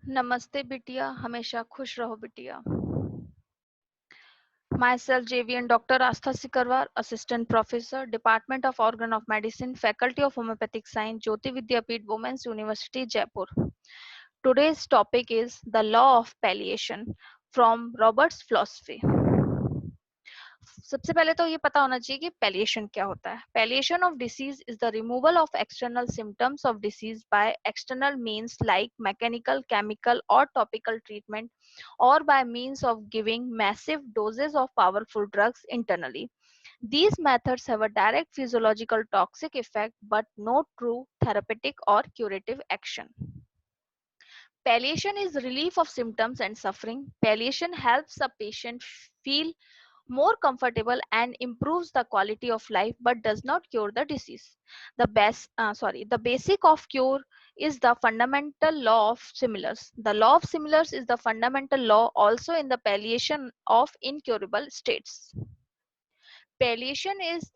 नमस्ते बिटिया, हमेशा खुश रहो बिटिया। Myself JVN Dr. Astha Sikarwar, Assistant Professor, Department of Organ of Medicine, Faculty of Homeopathic Science, Jyoti Vidyapeeth Women's University, Jaipur. Today's topic is the law of palliation from Robert's philosophy. सबसे पहले तो ये पता होना चाहिए कि palliation क्या होता है. Palliation of disease is the removal of external symptoms of disease by external means like mechanical, chemical और topical treatment or by means of giving massive doses of powerful drugs internally. These methods have a direct physiological toxic effect but no true therapeutic or curative action. Palliation is relief of symptoms and suffering. Palliation helps a patient feel more comfortable and improves the quality of life but does not cure the disease. The basic of cure is the fundamental law of similars. The law of similars is the fundamental law also in the palliation of incurable states. Palliation is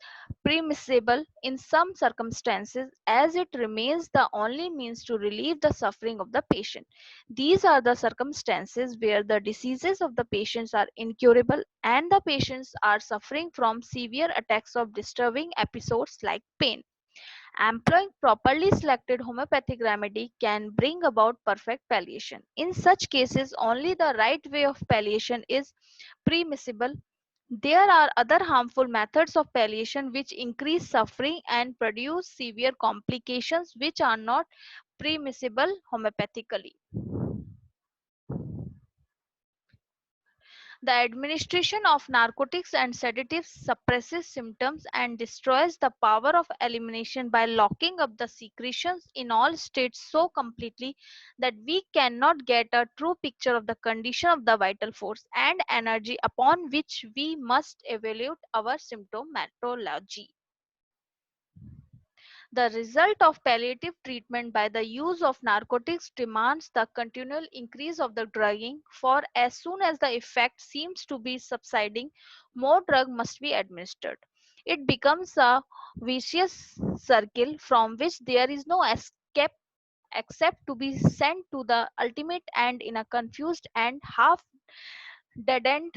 permissible in some circumstances as it remains the only means to relieve the suffering of the patient. These are the circumstances where the diseases of the patients are incurable and the patients are suffering from severe attacks of disturbing episodes like pain. Employing properly selected homeopathic remedy can bring about perfect palliation. In such cases, only the right way of palliation is permissible. There are other harmful methods of palliation which increase suffering and produce severe complications which are not permissible homeopathically. The administration of narcotics and sedatives suppresses symptoms and destroys the power of elimination by locking up the secretions in all states so completely that we cannot get a true picture of the condition of the vital force and energy upon which we must evaluate our symptomatology. The result of palliative treatment by the use of narcotics demands the continual increase of the drugging, for as soon as the effect seems to be subsiding, more drug must be administered. It becomes a vicious circle from which there is no escape except to be sent to the ultimate end in a confused and half dead-end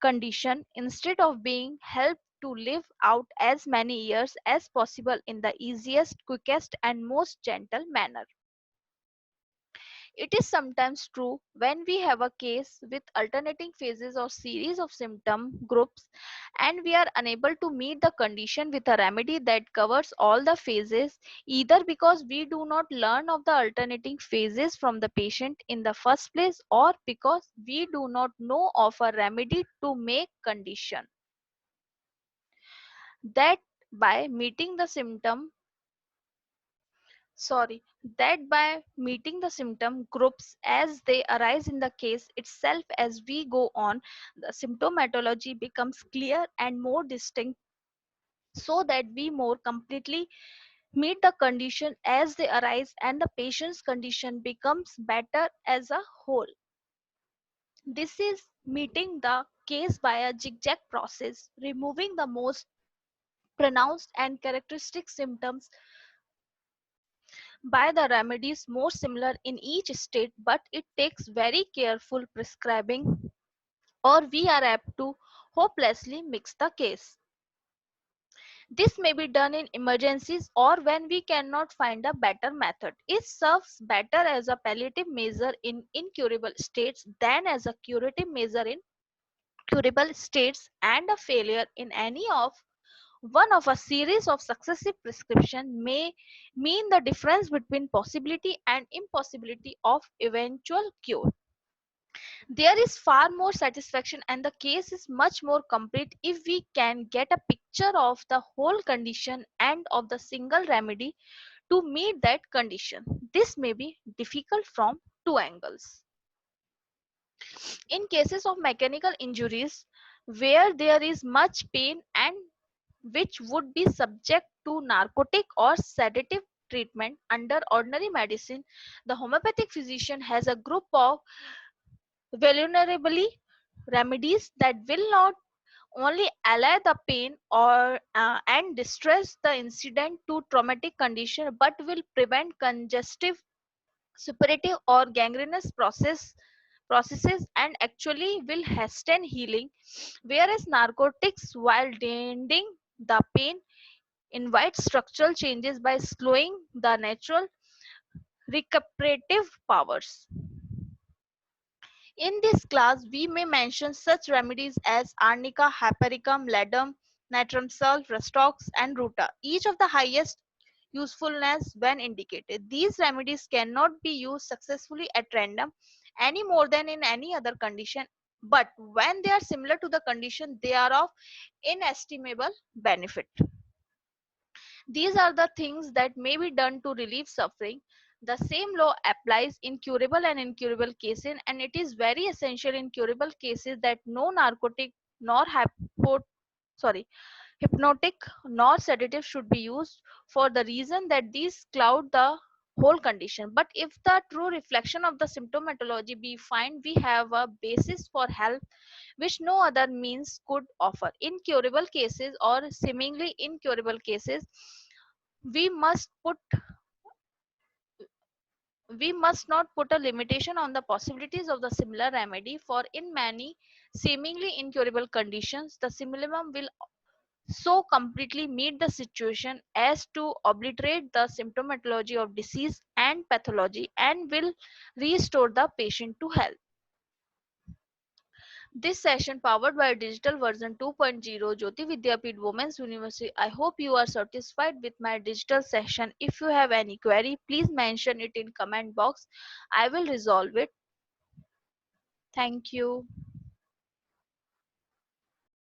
condition instead of being helped to live out as many years as possible in the easiest, quickest, and most gentle manner. It is sometimes true when we have a case with alternating phases or series of symptom groups and we are unable to meet the condition with a remedy that covers all the phases, either because we do not learn of the alternating phases from the patient in the first place or because we do not know of a remedy to make condition that by meeting the symptom sorry that by meeting the symptom groups as they arise in the case itself. As we go on, the symptomatology becomes clear and more distinct so that we more completely meet the condition as they arise and the patient's condition becomes better as a whole. This is meeting the case by a zigzag process, removing the most pronounced and characteristic symptoms by the remedies more similar in each state, but it takes very careful prescribing or we are apt to hopelessly mix the case. This may be done in emergencies or when we cannot find a better method. It serves better as a palliative measure in incurable states than as a curative measure in curable states, and a failure in any of one of a series of successive prescription may mean the difference between possibility and impossibility of eventual cure. There is far more satisfaction and the case is much more complete if we can get a picture of the whole condition and of the single remedy to meet that condition. This may be difficult from two angles. In cases of mechanical injuries where there is much pain and which would be subject to narcotic or sedative treatment under ordinary medicine, the homeopathic physician has a group of vulnerably remedies that will not only allay the pain or and distress the incident to traumatic condition but will prevent congestive suppurative or gangrenous processes and actually will hasten healing, whereas narcotics, while ending the pain, invite structural changes by slowing the natural recuperative powers. In this class, we may mention such remedies as arnica, hypericum, ledum, natrum salt, restox, and ruta, each of the highest usefulness when indicated. These remedies cannot be used successfully at random any more than in any other condition, but when they are similar to the condition, they are of inestimable benefit. These are the things that may be done to relieve suffering. The same law applies in curable and incurable cases, and it is very essential in curable cases that no narcotic nor sorry, hypnotic nor sedative should be used, for the reason that these cloud the whole condition. But if the true reflection of the symptomatology be find, we have a basis for help which no other means could offer. In curable cases or seemingly incurable cases, we must put we must not put a limitation on the possibilities of the similar remedy, for in many seemingly incurable conditions the simillimum will so completely meet the situation as to obliterate the symptomatology of disease and pathology and will restore the patient to health. This session powered by digital version 2.0 Jyoti Vidyapeeth Women's University. I hope you are satisfied with my digital session. If you have any query, please mention it in comment box. I will resolve it. Thank you.